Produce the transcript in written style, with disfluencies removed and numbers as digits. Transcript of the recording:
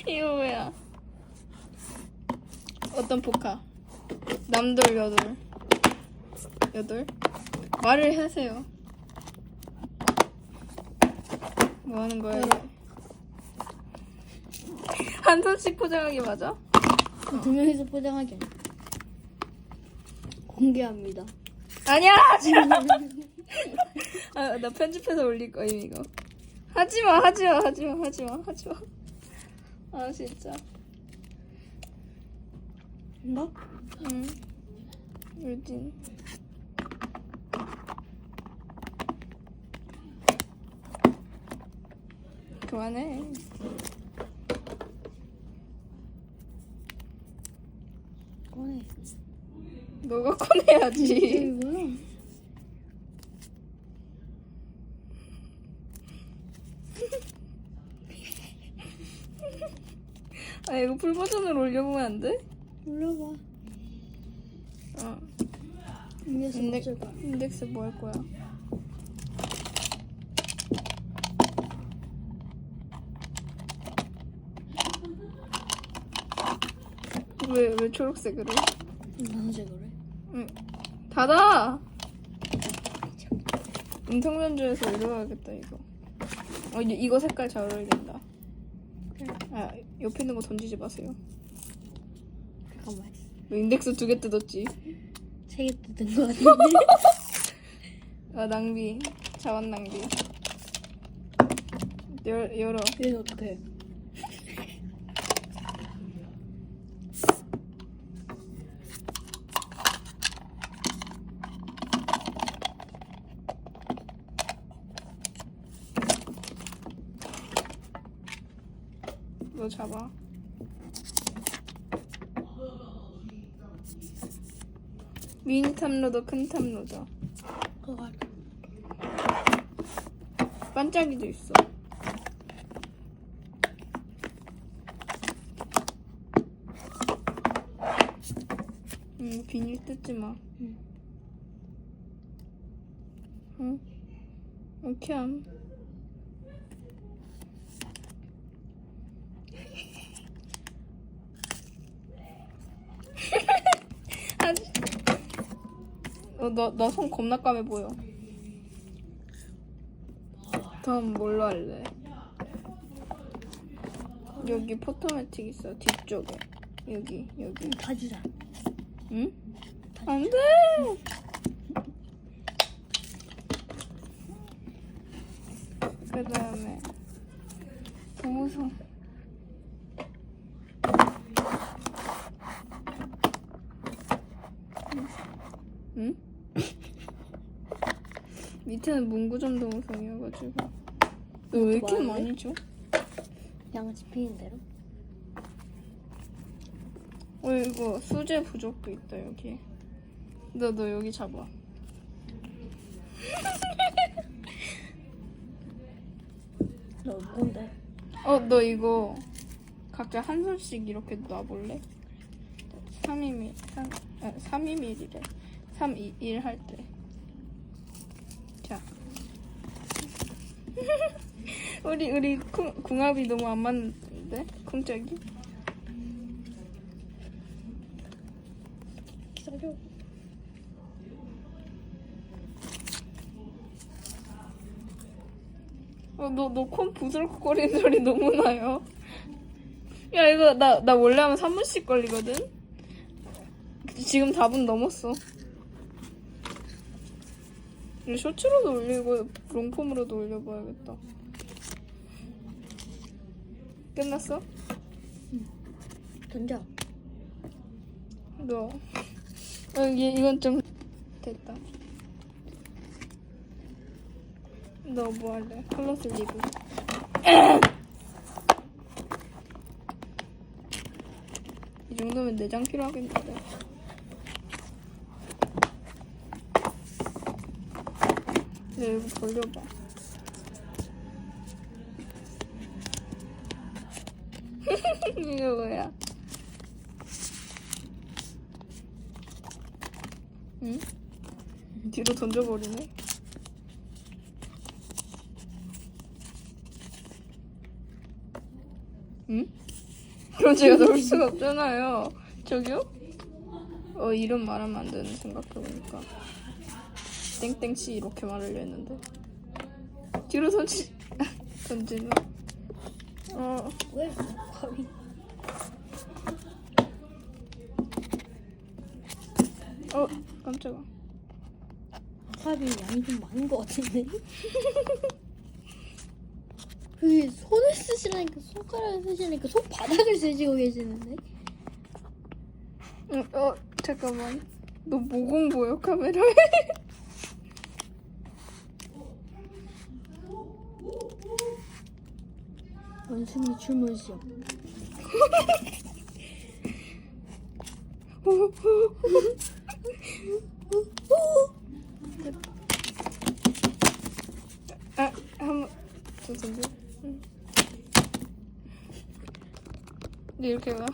이거 뭐야? 어떤 포카? 남돌 여돌. 여돌? 말을 하세요. 뭐 하는 거야? 이게? 한 손씩 포장하기 맞아? 두 명이서 포장하기 아니야. 공개합니다. 아니야! 하지마! 아, 나 편집해서 올릴 거야, 이거. 하지마. 아, 진짜. 뭐? 응. 울진. 그만해. 꺼내. 너가 꺼내야지. 이거요? 아, 이거 풀 버전으로 올려보면 안 돼? 올려봐. 어. 인덱스 봐. 인덱스 뭐 할 거야? 왜 초록색으로? 나눠색으로 해. 응. 닫아! 음성변조에서 올려야겠다, 이거. 이거 색깔 잘 어울린다. 그래. 아, 옆에 있는 거 던지지 마세요. 잠깐만. 너 인덱스 2개 뜯었지? 3개 뜯은 거 같은데. 아, 낭비. 자원 낭비. 열어. 얘는 어떡해? 너 잡아. 미니 탑로더, 큰 탑로더. 그거 할게. 반짝이도 있어. 비닐 뜯지 마. 응? 오케이. 너 손 겁나 까매 보여. 다음 뭘로 할래? 여기 포토매틱 있어, 뒤쪽에. 여기. 다 주자. 응? 안 돼! 그 다음에 동호성. 응? 밑에는 문구점 동호성이어가지고. 너 왜 이렇게 많은데? 많이 줘? 양 집히는 대로. 이거 수제 부족도 있다, 여기. 너 여기 잡아. 너 뭔데? 너 이거 각자 한 손씩 이렇게 놔볼래? 321이래. 321 할 때. 자. 우리 궁합이 너무 안 맞는데? 쿵짝이? 기다려. 너 콘 부스럭거리는 소리 너무 나요. 야, 이거 나 원래 하면 3분씩 걸리거든? 지금 4분 넘었어. 쇼츠로도 올리고 롱폼으로도 올려봐야겠다. 끝났어? 던져. 너. 이건 좀 됐다. 너 뭐 할래? 컬러스 리브. 이 정도면 4장 필요하겠는데. 네, 이거 돌려봐. 이거 뭐야? 응? 뒤로 던져버리네. 응? 그럼 제가 넣을 수가 없잖아요. 저기요? 이름 말하면 안 되는 생각해보니까. 땡땡씨 이렇게 말하려 했는데. 뒤로 던지는. 왜 거의 깜짝아. 컵이 양이 좀 많은 것 같은데? 그 손을 쓰시라니까 손가락을 쓰시니까 손바닥을 쓰시고 계시는데? 잠깐만. 너 모공 보여 카메라에? 원숭이 출몰 시험. 한번 더 던져. 응. 이렇게 가.